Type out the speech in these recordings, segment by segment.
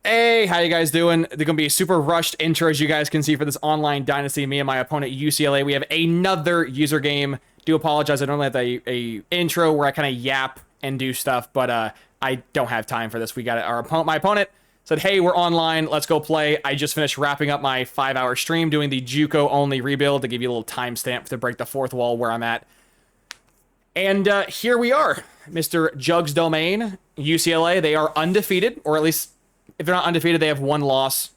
Hey, how you guys doing? They're gonna be a super rushed intro, as you guys can see, for this online dynasty. Me and my opponent UCLA. We have another user game. Do apologize. I normally have a intro where I kind of yap and do stuff, but I don't have time for this. We got it. My opponent said, "Hey, we're online. Let's go play." I just finished wrapping up my 5-hour stream doing the JUCO only rebuild to give you a little timestamp to break the fourth wall where I'm at. And here we are, Mr. Jugs Domain, UCLA. They are undefeated, or at least, if they're not undefeated, they have one loss.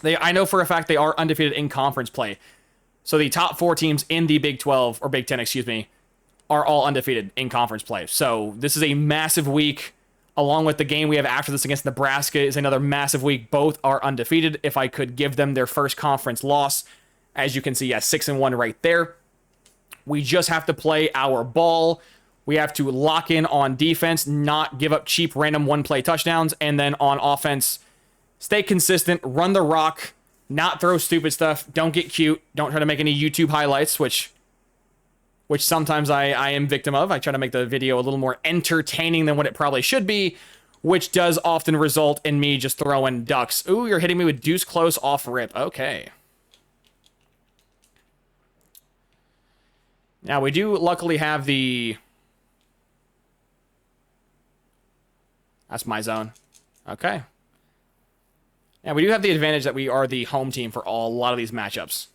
I know for a fact they are undefeated in conference play. So the top 4 teams in the Big 12, or Big 10, excuse me, are all undefeated in conference play. So this is a massive week. Along with the game we have after this against Nebraska is another massive week. Both are undefeated. If I could give them their first conference loss, as you can see, 6-1 right there. We just have to play our ball. We have to lock in on defense, not give up cheap random one-play touchdowns, and then on offense, stay consistent, run the rock, not throw stupid stuff, don't get cute, don't try to make any YouTube highlights, which sometimes I am victim of. I try to make the video a little more entertaining than what it probably should be, which does often result in me just throwing ducks. Ooh, you're hitting me with deuce close off rip. Okay. Now, we do luckily have the... That's my zone. Okay. And we do have the advantage that we are the home team for a lot of these matchups.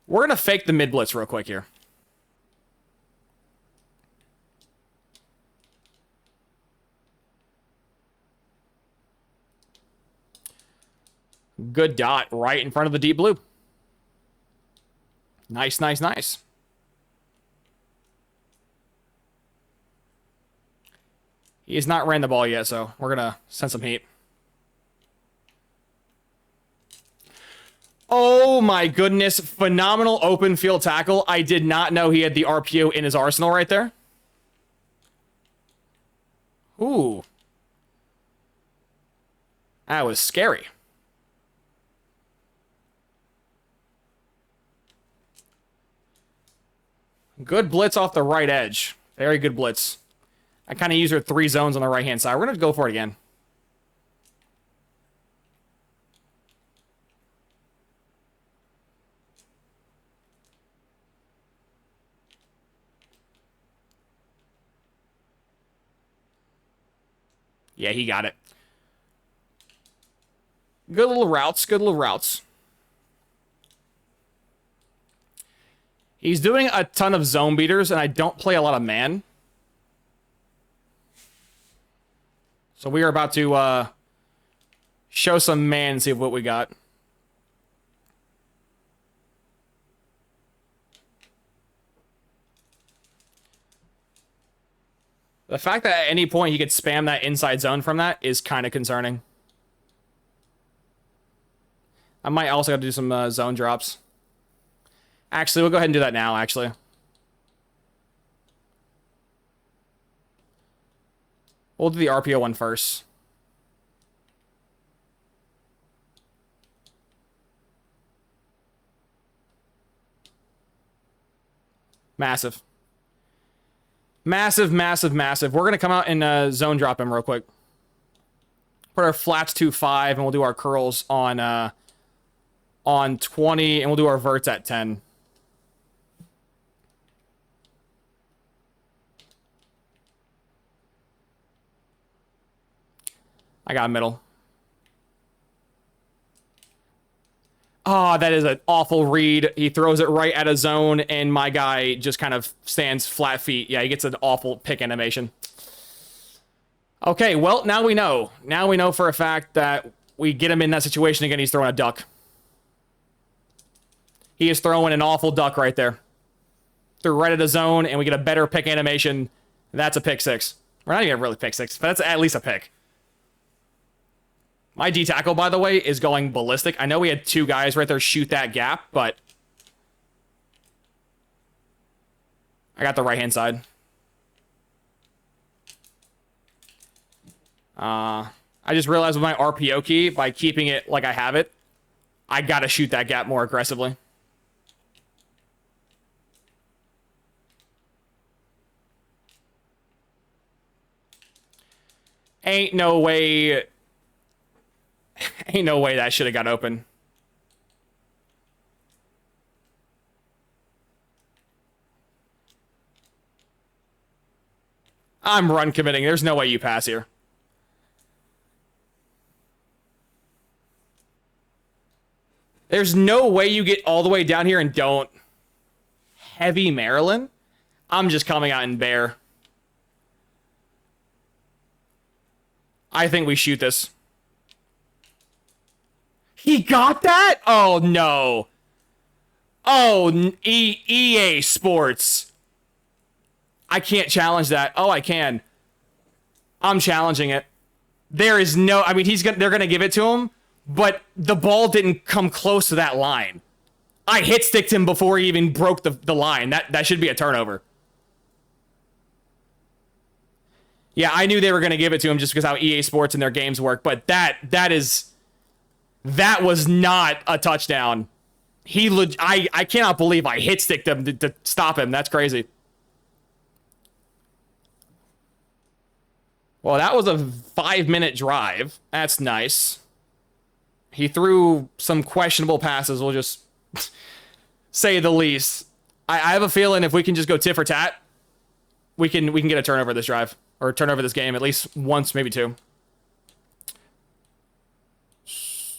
We're going to fake the mid-blitz real quick here. Good dot right in front of the deep blue. Nice, nice, nice. He has not ran the ball yet, so we're going to send some heat. Oh my goodness. Phenomenal open field tackle. I did not know he had the RPO in his arsenal right there. Ooh. That was scary. Good blitz off the right edge. Very good blitz. I kind of use her 3 zones on the right-hand side. We're going to go for it again. Yeah, he got it. Good little routes. Good little routes. He's doing a ton of zone beaters, and I don't play a lot of man. So we are about to show some man and see what we got. The fact that at any point he could spam that inside zone from that is kind of concerning. I might also have to do some zone drops. Actually, we'll go ahead and do that now, actually. We'll do the RPO one first. Massive. Massive, massive, massive. We're going to come out and zone drop him real quick. Put our flats to 5, and we'll do our curls on 20, and we'll do our verts at 10. I got a middle. Oh, that is an awful read. He throws it right at a zone, and my guy just kind of stands flat feet. Yeah, he gets an awful pick animation. Okay, well, now we know. Now we know for a fact that we get him in that situation again, he's throwing a duck. He is throwing an awful duck right there. Threw right at a zone, and we get a better pick animation. That's a pick 6. We're not even really pick 6, but that's at least a pick. My D-tackle, by the way, is going ballistic. I know we had 2 guys right there shoot that gap, but I got the right-hand side. I just realized with my RPO key, by keeping it like I have it, I gotta shoot that gap more aggressively. Ain't no way. Ain't no way that should have got open. I'm run committing. There's no way you pass here. There's no way you get all the way down here and don't. Heavy Maryland? I'm just coming out in bear. I think we shoot this. He got that? Oh, no. Oh, EA Sports. I can't challenge that. Oh, I can. I'm challenging it. There is no... I mean, they're going to give it to him, but the ball didn't come close to that line. I hit-sticked him before he even broke the line. That should be a turnover. Yeah, I knew they were going to give it to him just because how EA Sports and their games work, but that was not a touchdown. I cannot believe I hit-sticked him to stop him. That's crazy. Well, that was a 5-minute drive. That's nice. He threw some questionable passes, we'll just say the least. I have a feeling if we can just go tit for tat, we can get a turnover this drive. Or turnover this game at least once, maybe two.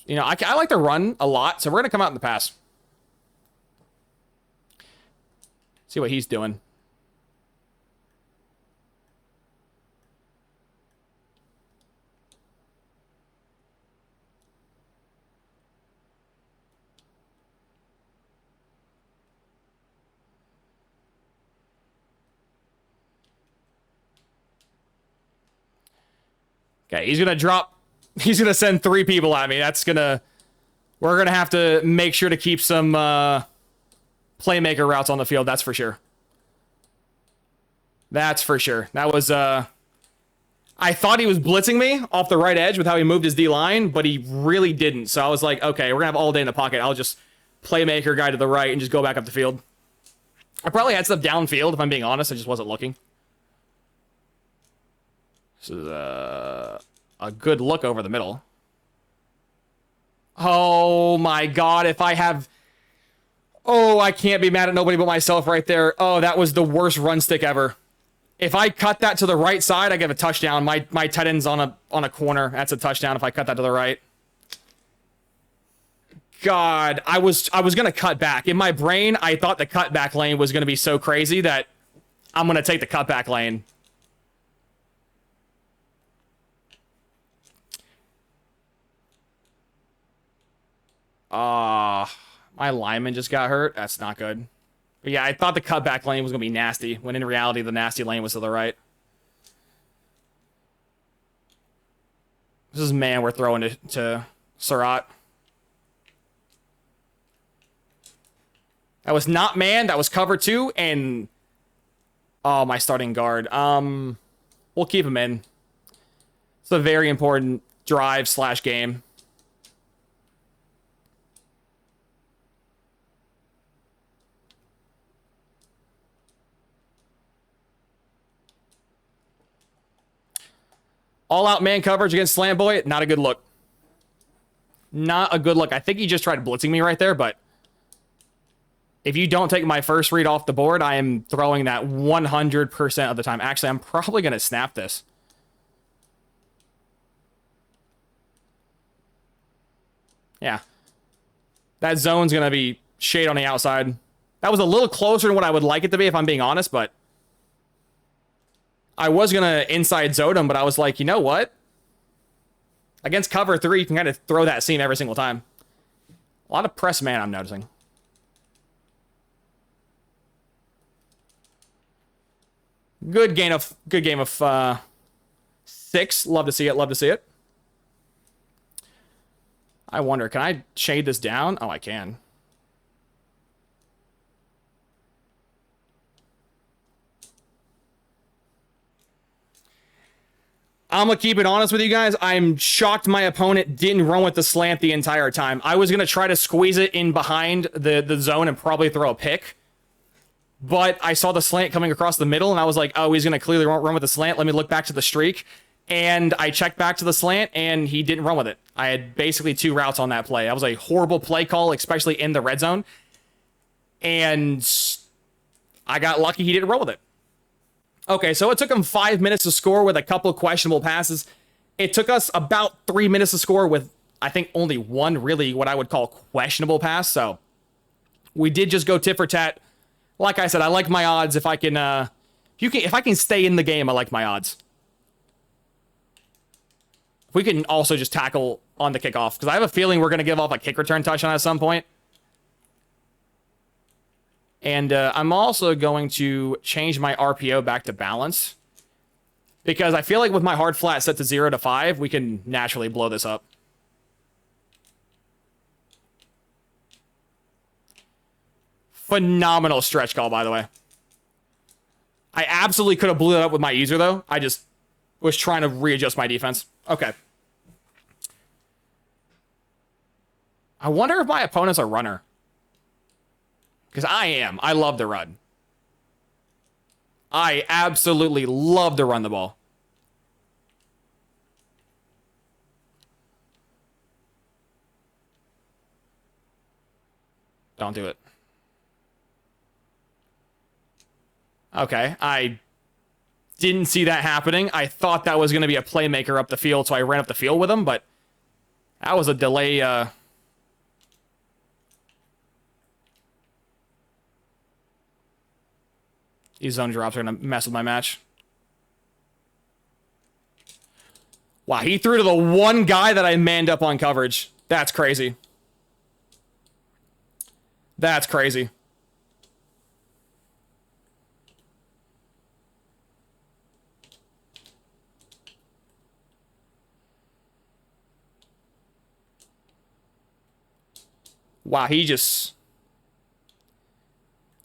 You know, I like to run a lot, so we're going to come out in the pass. See what he's doing. Okay, he's going to send 3 people at me. We're going to have to make sure to keep some playmaker routes on the field. That's for sure. That's for sure. That was, I thought he was blitzing me off the right edge with how he moved his D-line, but he really didn't. So I was like, okay, we're going to have all day in the pocket. I'll just playmaker guy to the right and just go back up the field. I probably had stuff downfield, if I'm being honest. I just wasn't looking. This is a good look over the middle. Oh my god, if I have... Oh, I can't be mad at nobody but myself right there. Oh, that was the worst run stick ever. If I cut that to the right side, I give a touchdown. My tight end's on a corner. That's a touchdown if I cut that to the right. God, I was going to cut back. In my brain, I thought the cutback lane was going to be so crazy that I'm going to take the cutback lane. My lineman just got hurt. That's not good. But yeah, I thought the cutback lane was going to be nasty, when in reality, the nasty lane was to the right. This is man we're throwing to Surratt. That was not man. That was cover 2, and... Oh, my starting guard. We'll keep him in. It's a very important drive/game. All-out man coverage against Slant Boy, not a good look. Not a good look. I think he just tried blitzing me right there, but if you don't take my first read off the board, I am throwing that 100% of the time. Actually, I'm probably going to snap this. Yeah. That zone's going to be shade on the outside. That was a little closer than what I would like it to be, if I'm being honest, but I was going to inside zone him, but I was like, you know what? Against cover 3, you can kind of throw that seam every single time. A lot of press man, I'm noticing. Good game of 6. Love to see it. Love to see it. I wonder, can I shade this down? Oh, I can. I'm going to keep it honest with you guys. I'm shocked my opponent didn't run with the slant the entire time. I was going to try to squeeze it in behind the zone and probably throw a pick. But I saw the slant coming across the middle, and I was like, oh, he's going to clearly run with the slant. Let me look back to the streak. And I checked back to the slant, and he didn't run with it. I had basically 2 routes on that play. That was a horrible play call, especially in the red zone. And I got lucky he didn't run with it. Okay, so it took him 5 minutes to score with a couple of questionable passes. It took us about 3 minutes to score with, I think, only one really what I would call questionable pass. So we did just go tit for tat. Like I said, I like my odds. If I can, if I can stay in the game, I like my odds. If we can also just tackle on the kickoff, because I have a feeling we're going to give off a kick return touchdown at some point. And I'm also going to change my RPO back to balance, because I feel like with my hard flat set to 0 to 5, we can naturally blow this up. Phenomenal stretch call, by the way. I absolutely could have blew it up with my user, though. I just was trying to readjust my defense. Okay. I wonder if my opponent's a runner. Because I am. I love to run. I absolutely love to run the ball. Don't do it. Okay, I didn't see that happening. I thought that was going to be a playmaker up the field, so I ran up the field with him, but that was a delay. These zone drops are going to mess with my match. Wow, he threw to the one guy that I manned up on coverage. That's crazy. That's crazy. Wow, he just...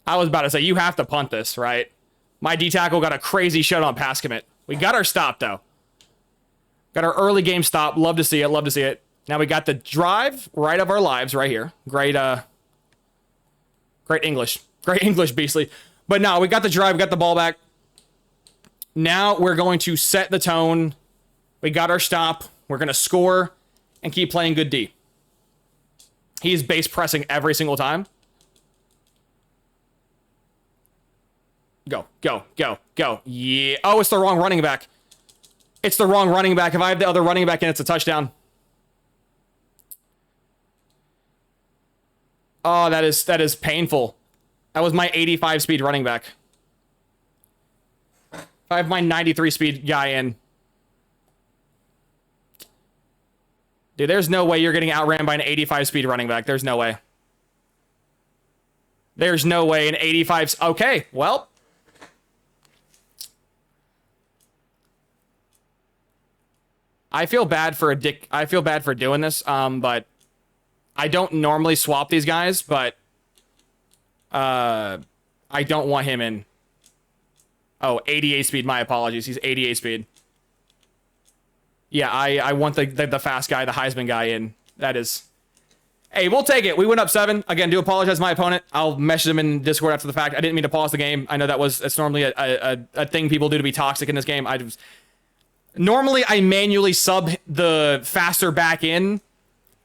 I was about to say, you have to punt this, right? My D-tackle got a crazy shut-on pass commit. We got our stop, though. Got our early game stop. Love to see it. Love to see it. Now we got the drive right of our lives right here. Great, great English. Great English, Beastly. But no, we got the drive. We got the ball back. Now we're going to set the tone. We got our stop. We're going to score and keep playing good D. He's base pressing every single time. Go, go, go, go. Yeah. Oh, it's the wrong running back. It's the wrong running back. If I have the other running back in, it's a touchdown. Oh, that is painful. That was my 85 speed running back. If I have my 93 speed guy in. Dude, there's no way you're getting outran by an 85 speed running back. There's no way. There's no way an 85... Okay, well... I feel bad for doing this, but I don't normally swap these guys, but I don't want him in. Oh, 88 speed, my apologies. He's 88 speed. Yeah, I want the fast guy, the Heisman guy in. That is... Hey, we'll take it. We went up 7. Again, do apologize to my opponent. I'll message him in Discord after the fact. I didn't mean to pause the game. I know it's normally a thing people do to be toxic in this game. Normally, I manually sub the faster back in,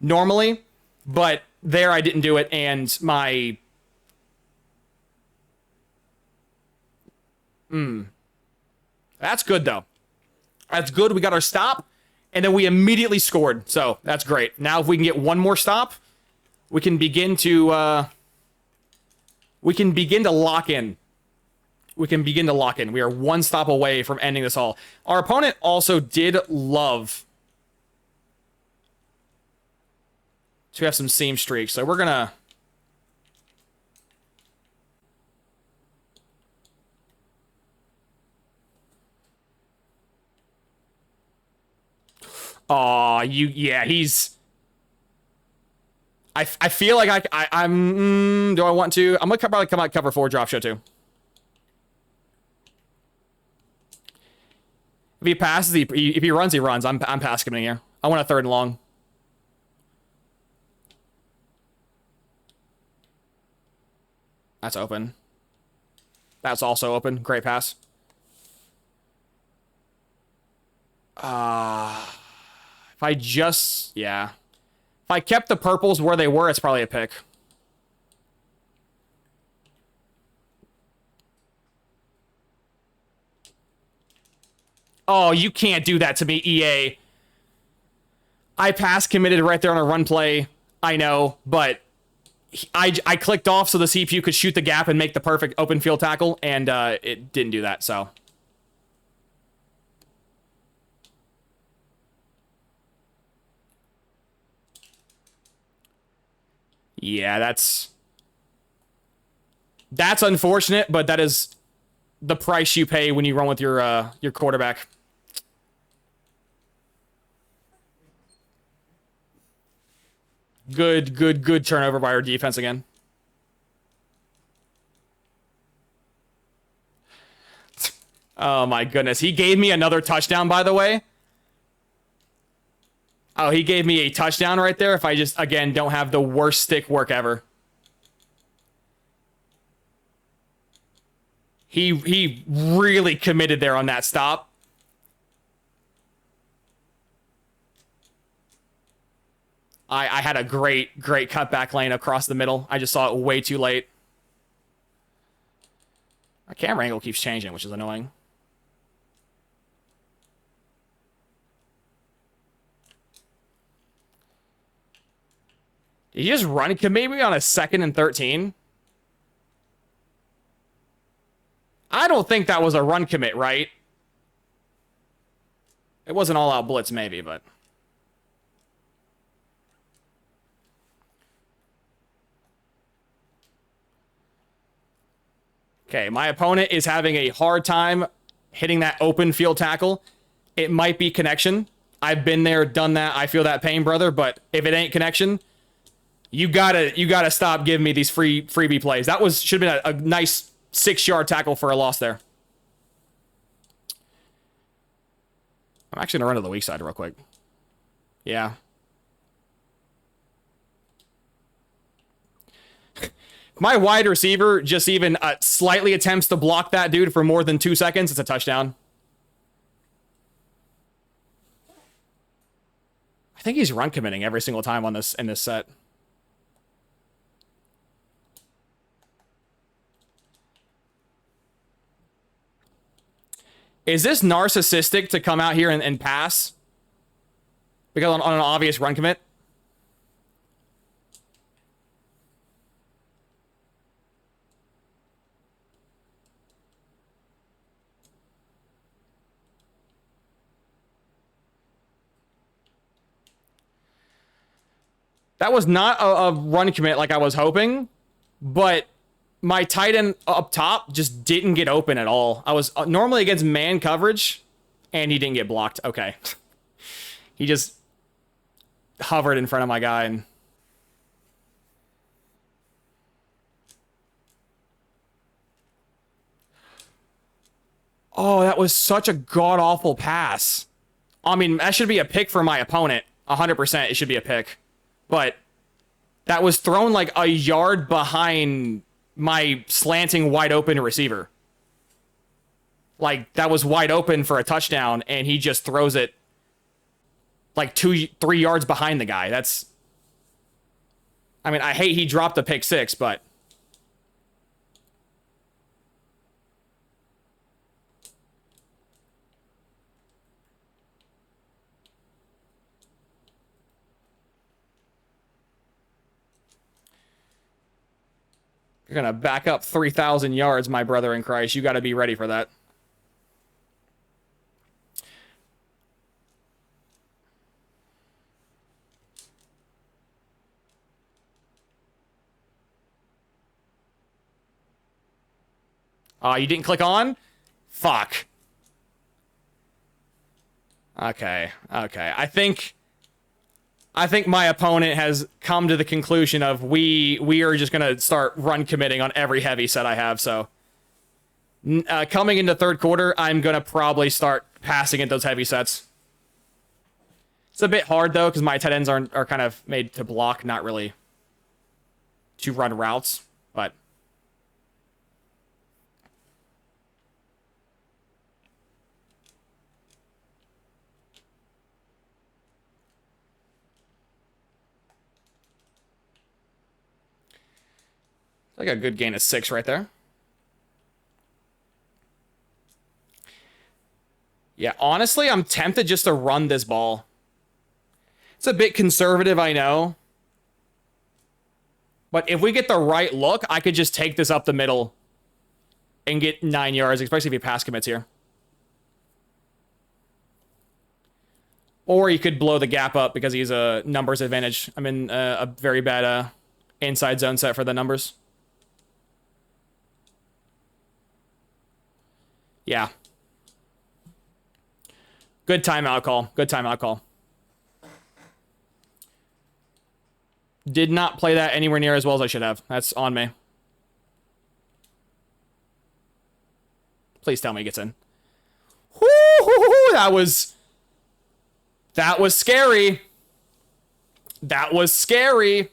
normally, but there I didn't do it, and my... That's good, though. That's good. We got our stop, and then we immediately scored, so that's great. Now, if we can get one more stop, we can begin to lock in. We can begin to lock in. We are one stop away from ending this all. Our opponent also did love to have some seam streaks, so we're gonna... Aw, yeah, he's... I feel like I'm... do I want to? I'm gonna probably come out cover 4 drop show too. If he passes, if he runs, he runs. I'm pass committing here. I want a 3rd and long. That's open. That's also open. Great pass. If I just, yeah. If I kept the purples where they were, it's probably a pick. Oh, you can't do that to me, EA. I pass committed right there on a run play. I know, but I clicked off so the CPU could shoot the gap and make the perfect open field tackle, and it didn't do that, so. Yeah, that's unfortunate, but that is the price you pay when you run with your quarterback. Good turnover by our defense again. Oh my goodness. He gave me another touchdown, by the way. Oh, he gave me a touchdown right there if I just, again, don't have the worst stick work ever. He really committed there on that stop. I had a great cutback lane across the middle. I just saw it way too late. My camera angle keeps changing, which is annoying. Did you just run maybe on a 2nd and 13? I don't think that was a run commit, right? It wasn't all out blitz, maybe, but. Okay, my opponent is having a hard time hitting that open field tackle. It might be connection. I've been there, done that. I feel that pain, brother. But if it ain't connection, you gotta stop giving me these freebie plays. That should have been a nice 6-yard tackle for a loss there. I'm actually gonna run to the weak side real quick. Yeah. My wide receiver just even slightly attempts to block that dude for more than 2 seconds. It's a touchdown. I think he's run committing every single time on this in this set. Is this narcissistic to come out here and pass? Because on an obvious run commit? That was not a run commit like I was hoping, but my tight end up top just didn't get open at all. I was normally against man coverage, and he didn't get blocked. Okay. He just hovered in front of my guy. And oh, that was such a god-awful pass. I mean, that should be a pick for my opponent. 100% it should be a pick. But that was thrown like a yard behind my slanting wide open receiver. Like, that was wide open for a touchdown, and he just throws it like 2-3 yards behind the guy. That's, I mean, I hate he dropped the pick 6, but you're gonna back up 3,000 yards, my brother in Christ. You got to be ready for that. You didn't click on? Fuck. Okay. I think my opponent has come to the conclusion of we are just gonna start run committing on every heavy set I have. So coming into third quarter, I'm gonna probably start passing at those heavy sets. It's a bit hard though because my tight ends are kind of made to block, not really to run routes, but. Like a good gain of 6 right there. Yeah, honestly, I'm tempted just to run this ball. It's a bit conservative, I know. But if we get the right look, I could just take this up the middle and get 9 yards, especially if he pass commits here. Or he could blow the gap up because he's a numbers advantage. I'm in a very bad inside zone set for the numbers. Yeah. Good timeout call. Good timeout call. Did not play that anywhere near as well as I should have. That's on me. Please tell me he gets in. Woo-hoo-hoo-hoo! That was scary. That was scary.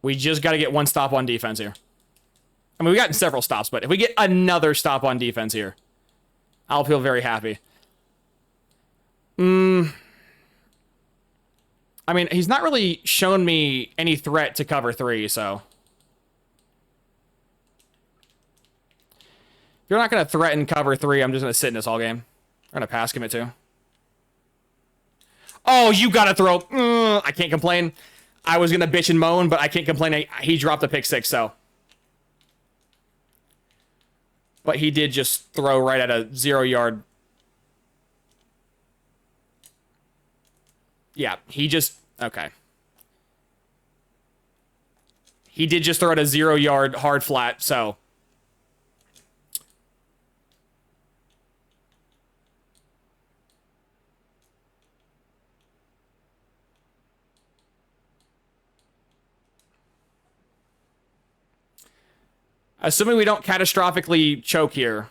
We just got to get one stop on defense here. I mean, we've gotten several stops, but if we get another stop on defense here, I'll feel very happy. I mean, he's not really shown me any threat to cover 3, so. If you're not going to threaten cover 3, I'm just going to sit in this all game. I'm going to pass commit too. Oh, you got to throw. I can't complain. I was going to bitch and moan, but I can't complain. He dropped a pick 6, so. But he did just throw right at a 0-yard. Yeah, he just... Okay. He did just throw at a 0-yard hard flat, so... Assuming we don't catastrophically choke here.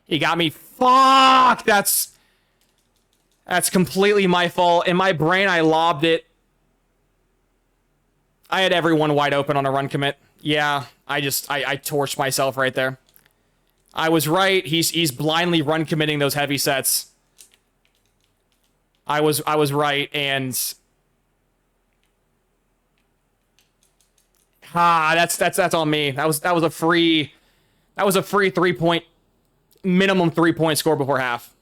He got me. Fuck! That's completely my fault. In my brain, I lobbed it. I had everyone wide open on a run commit. Yeah, I torched myself right there. I was right. He's blindly run committing those heavy sets. I was right, and that's on me. That was a free 3-point minimum 3-point score before half.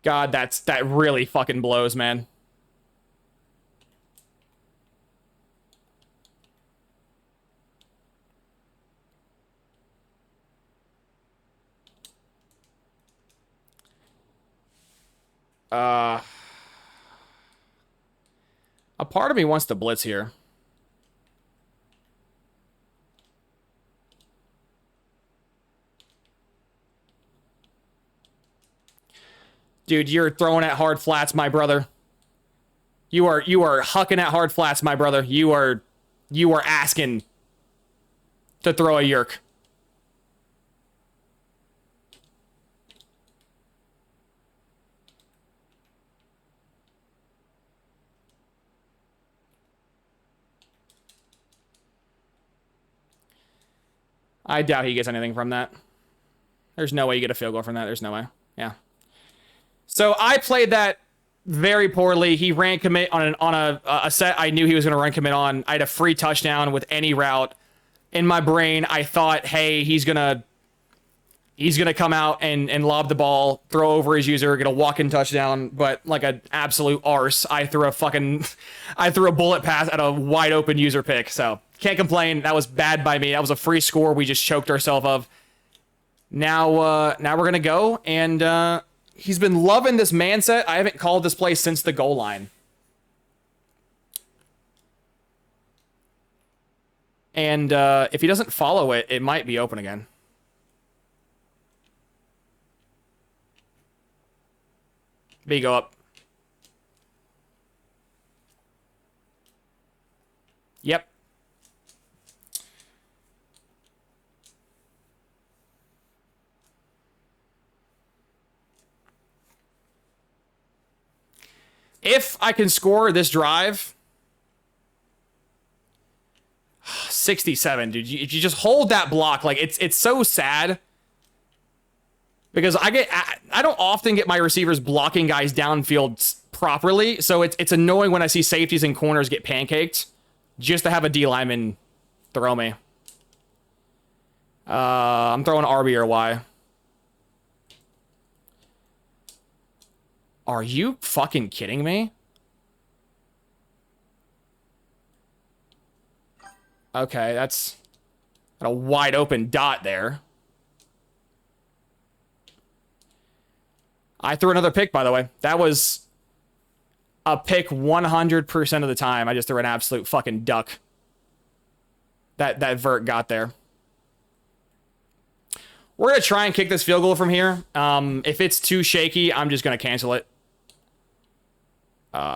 God, that really fucking blows, man. A part of me wants to blitz here. Dude, you're throwing at hard flats, my brother. You are hucking at hard flats, my brother. You are asking to throw a yerk. I doubt he gets anything from that. There's no way you get a field goal from that. There's no way. Yeah. So I played that very poorly. He ran commit on a set I knew he was going to run commit on. I had a free touchdown with any route. In my brain, I thought, hey, he's gonna come out and lob the ball, throw over his user, get a walk-in touchdown. But like an absolute arse, I threw a bullet pass at a wide open user pick. So can't complain. That was bad by me. That was a free score we just choked ourselves of. Now we're gonna go, and he's been loving this man set. I haven't called this play since the goal line. And if he doesn't follow it, it might be open again. B, go up. Yep. If I can score this drive, 67, dude. You just hold that block. Like, it's so sad. Because I don't often get my receivers blocking guys downfield properly, so it's annoying when I see safeties and corners get pancaked just to have a D lineman throw me. I'm throwing RB or Y. Are you fucking kidding me? Okay, that's a wide open dot there. I threw another pick, by the way. That was a pick 100% of the time. I just threw an absolute fucking duck. That vert got there. We're going to try and kick this field goal from here. If it's too shaky, I'm just going to cancel it.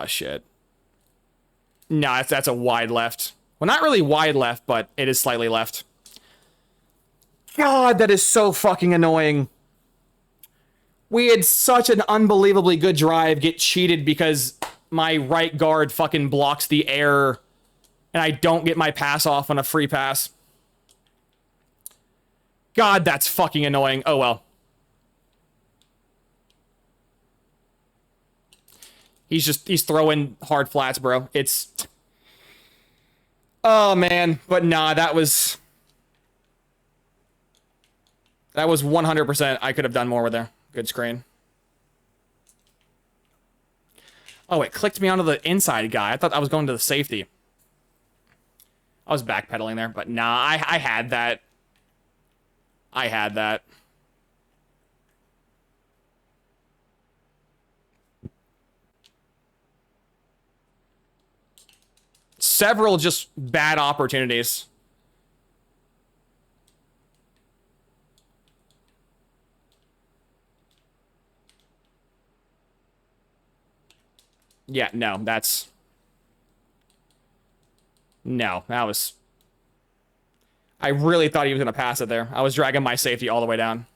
Shit. No, that's a wide left. Well, not really wide left, but it is slightly left. God, that is so fucking annoying. We had such an unbelievably good drive get cheated because my right guard fucking blocks the air and I don't get my pass off on a free pass. God, that's fucking annoying. Oh, well. He's throwing hard flats, bro. It's... Oh, man. But nah, that was 100%. I could have done more with there. Good screen. Oh, it clicked me onto the inside guy. I thought I was going to the safety. I was backpedaling there, but nah, I had that. I had that. Several just bad opportunities. Yeah, no, that's... No, that was... I really thought he was going to pass it there. I was dragging my safety all the way down.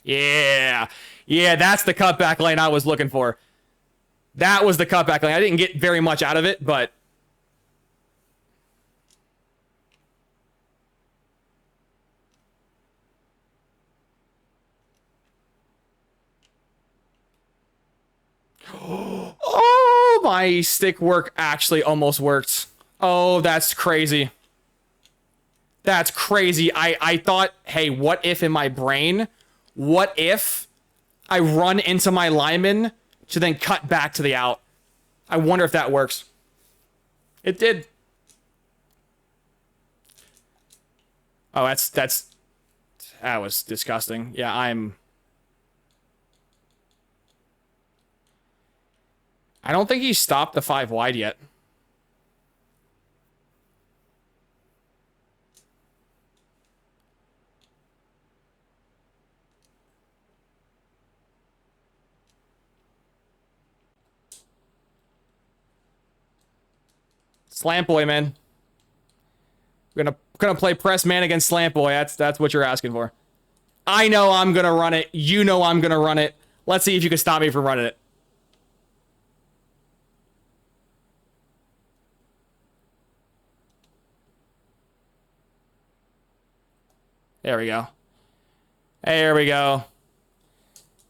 Yeah. Yeah, that's the cutback lane I was looking for. That was the cutback lane. I didn't get very much out of it, but... Oh, my stick work actually almost worked. Oh, that's crazy. That's crazy. I thought, hey, what if in my brain, what if I run into my lineman to then cut back to the out? I wonder if that works. It did. Oh, that was disgusting. Yeah, I don't think he stopped the 5 wide yet. Slant boy, man. We're gonna play press man against slant boy. That's what you're asking for. I know I'm gonna run it. You know I'm gonna run it. Let's see if you can stop me from running it. There we go. There we go.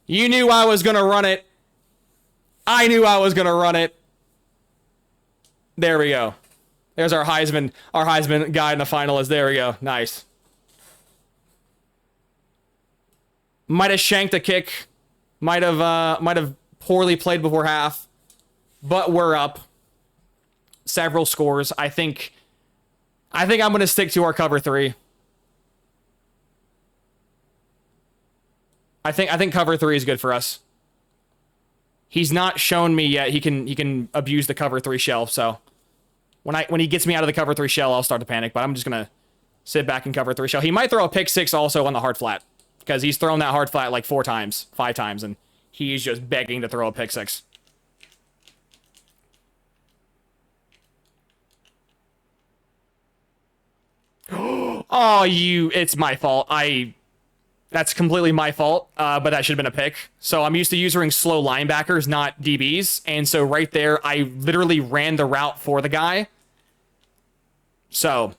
You knew I was gonna run it. I knew I was gonna run it. There we go. There's our Heisman guy in the finalist. There we go. Nice. Might have shanked a kick. Might have poorly played before half. But we're up. Several scores. I think I'm gonna stick to our cover 3. I think cover 3 is good for us. He's not shown me yet he can abuse the cover 3 shell, so when he gets me out of the cover 3 shell, I'll start to panic, but I'm just going to sit back and cover 3 shell. He might throw a pick 6 also on the hard flat because he's thrown that hard flat like 5 times, and he's just begging to throw a pick 6. Oh, it's my fault. That's completely my fault, but that should have been a pick. So I'm used to using slow linebackers, not DBs. And so right there, I literally ran the route for the guy. So.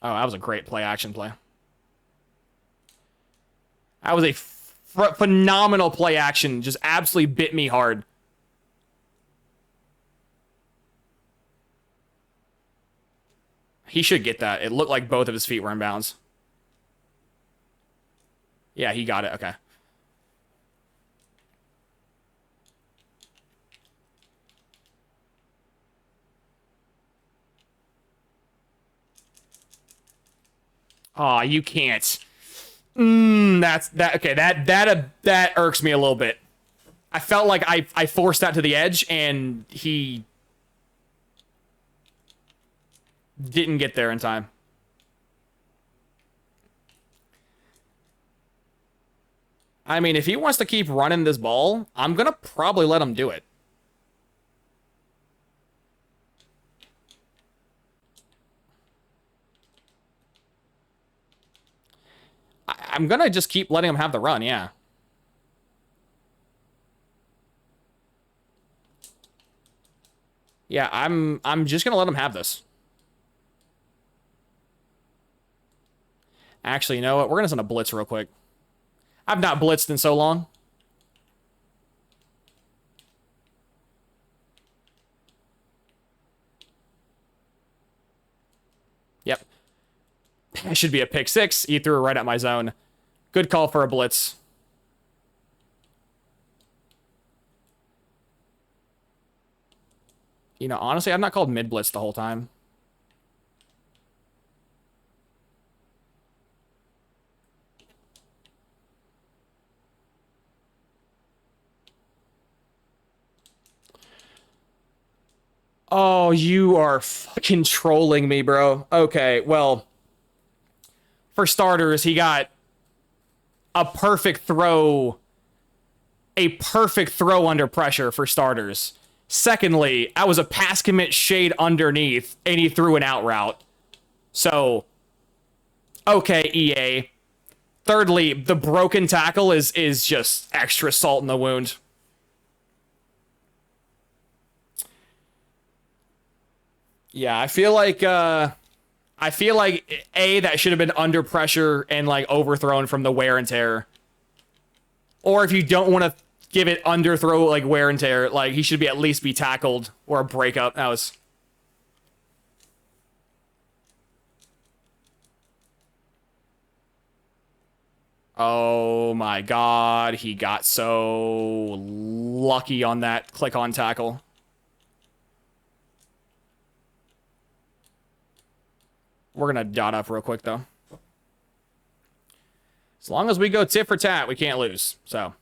Oh, that was a great play action play. That was a phenomenal play action. Just absolutely bit me hard. He should get that. It looked like both of his feet were in bounds. Yeah, he got it. Okay. Aw, you can't. Okay, that irks me a little bit. I felt like I forced that to the edge and he didn't get there in time. I mean, if he wants to keep running this ball, I'm gonna probably let him do it. I'm gonna just keep letting him have the run, yeah. Yeah, I'm just gonna let him have this. Actually, you know what? We're gonna send a blitz real quick. I've not blitzed in so long. Yep. That should be a pick six. He threw it right at my zone. Good call for a blitz. You know, honestly, I've not called mid-blitz the whole time. Oh, you are fucking trolling me, bro. Okay, well, for starters, he got a perfect throw under pressure for starters. Secondly, I was a pass commit shade underneath, and he threw an out route. So, okay, EA. Thirdly, the broken tackle is just extra salt in the wound. Yeah, I feel like A, that should have been under pressure and like overthrown from the wear and tear. Or if you don't want to give it underthrow like wear and tear, like he should be at least be tackled or a breakup. That was. Oh my god, he got so lucky on that click on tackle. We're gonna dot up real quick though. As long as we go tit for tat, we can't lose. So.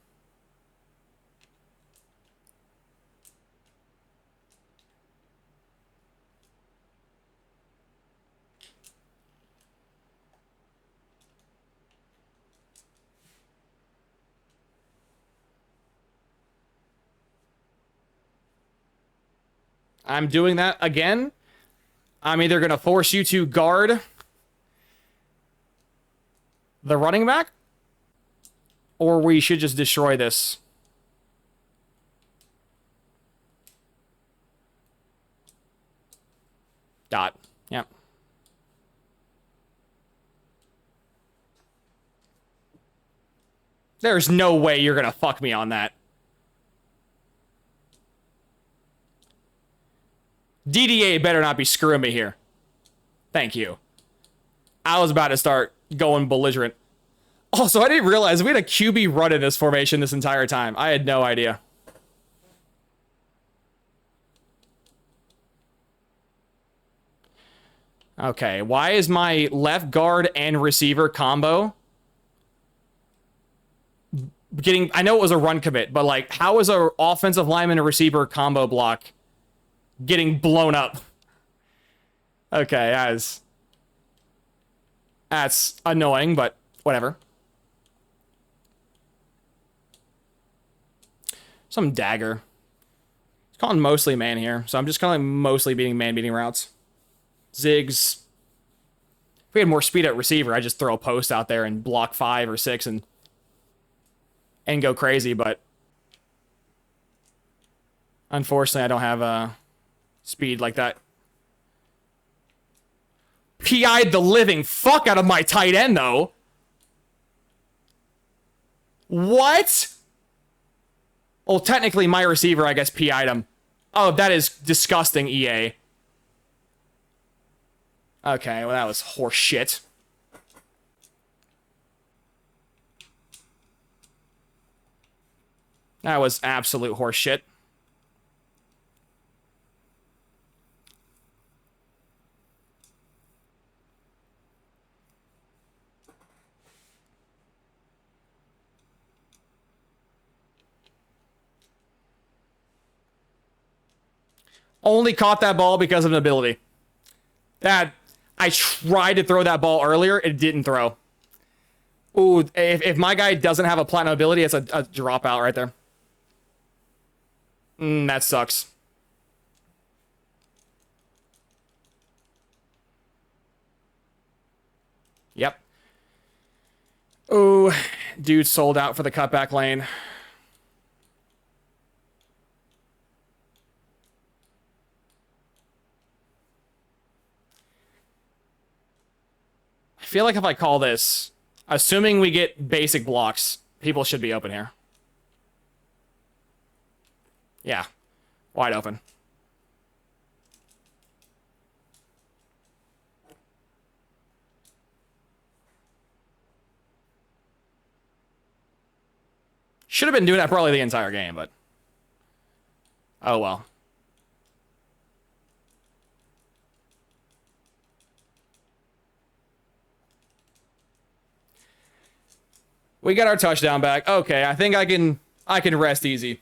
I'm doing that again. I'm either going to force you to guard the running back, or we should just destroy this. Dot. Yep. There's no way you're going to fuck me on that. DDA better not be screwing me here. Thank you. I was about to start going belligerent. Also, I didn't realize we had a QB run in this formation this entire time. I had no idea. Okay, why is my left guard and receiver combo getting... I know it was a run commit, but like, how is a offensive lineman and receiver combo block getting blown up? Okay, that's annoying, but whatever. Some dagger. It's calling mostly man here, so I'm just calling mostly beating man beating routes. Zigs. If we had more speed at receiver, I'd just throw a post out there and block 5 or 6 and go crazy, but unfortunately, I don't have speed like that. PI'd the living fuck out of my tight end, though. What? Well, technically, my receiver, I guess, PI'd him. Oh, that is disgusting, EA. Okay, well, that was horse shit. That was absolute horse shit. Only caught that ball because of an ability. That I tried to throw that ball earlier, it didn't throw. Ooh, if my guy doesn't have a platinum ability, it's a dropout right there. That sucks. Yep. Ooh, dude sold out for the cutback lane. I feel like if I call this, assuming we get basic blocks, people should be open here. Yeah. Wide open. Should have been doing that probably the entire game, but... oh, well. We got our touchdown back. Okay, I think I can rest easy.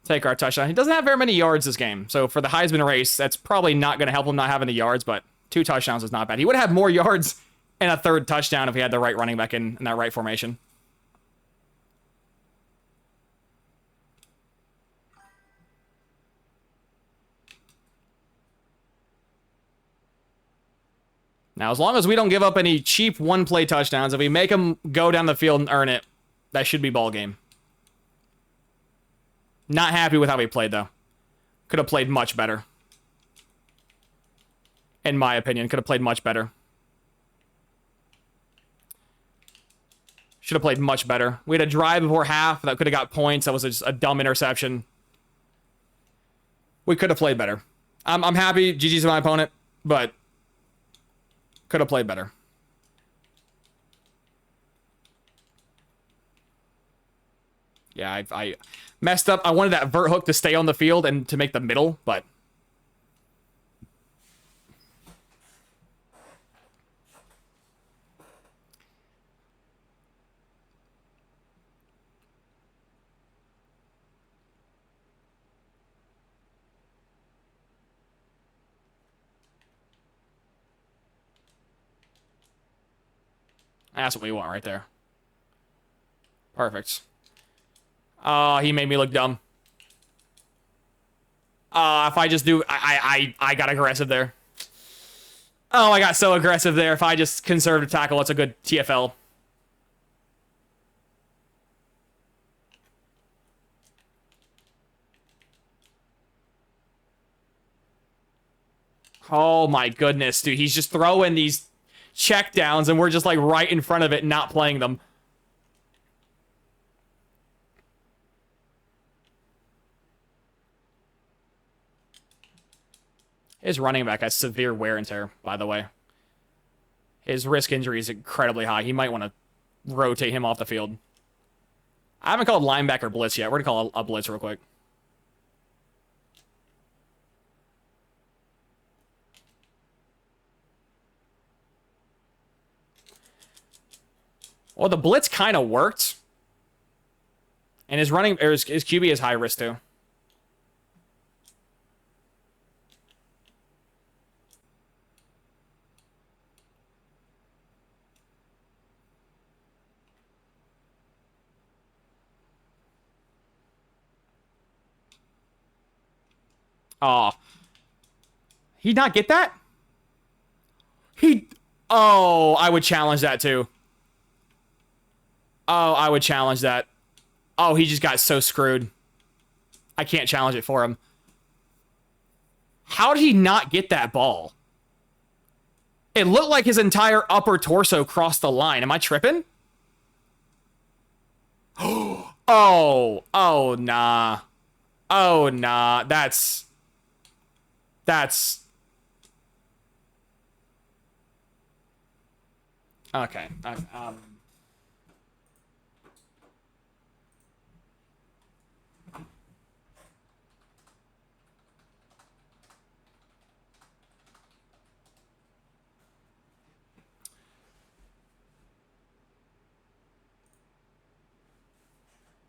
Take our touchdown. He doesn't have very many yards this game, so for the Heisman race, that's probably not going to help him not having the yards, but 2 touchdowns is not bad. He would have more yards and a 3rd touchdown if he had the right running back in that right formation. Now, as long as we don't give up any cheap one-play touchdowns, if we make them go down the field and earn it, that should be ball game. Not happy with how he played, though. Could have played much better. In my opinion, could have played much better. Should have played much better. We had a drive before half that could have got points. That was just a dumb interception. We could have played better. I'm happy GG's my opponent, but could have played better. Yeah, I messed up. I wanted that vert hook to stay on the field and to make the middle, but... that's what we want right there. Perfect. Oh, he made me look dumb. If I just do... I got aggressive there. Oh, I got so aggressive there. If I just conserve the tackle, it's a good TFL. Oh my goodness, dude. He's just throwing these check downs and we're just like right in front of it, not playing them. His running back has severe wear and tear, by the way. His risk injury is incredibly high. He might want to rotate him off the field. I haven't called linebacker blitz yet. We're going to call a blitz real quick. Well, the blitz kind of worked. And his QB is high risk, too. Oh. He not get that? He... Oh, I would challenge that, too. Oh, I would challenge that. Oh, he just got so screwed. I can't challenge it for him. How did he not get that ball? It looked like his entire upper torso crossed the line. Am I tripping? Oh, nah. Oh, nah. That's... Okay.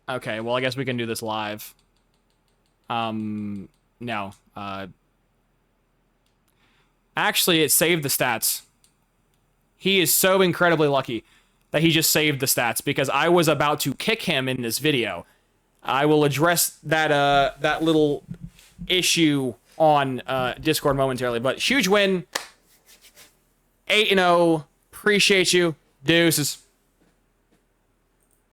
Okay, well, I guess we can do this live. No. Actually, it saved the stats. He is so incredibly lucky that he just saved the stats because I was about to kick him in this video. I will address that little issue on Discord momentarily, but huge win. 8-0. Appreciate you. Deuces.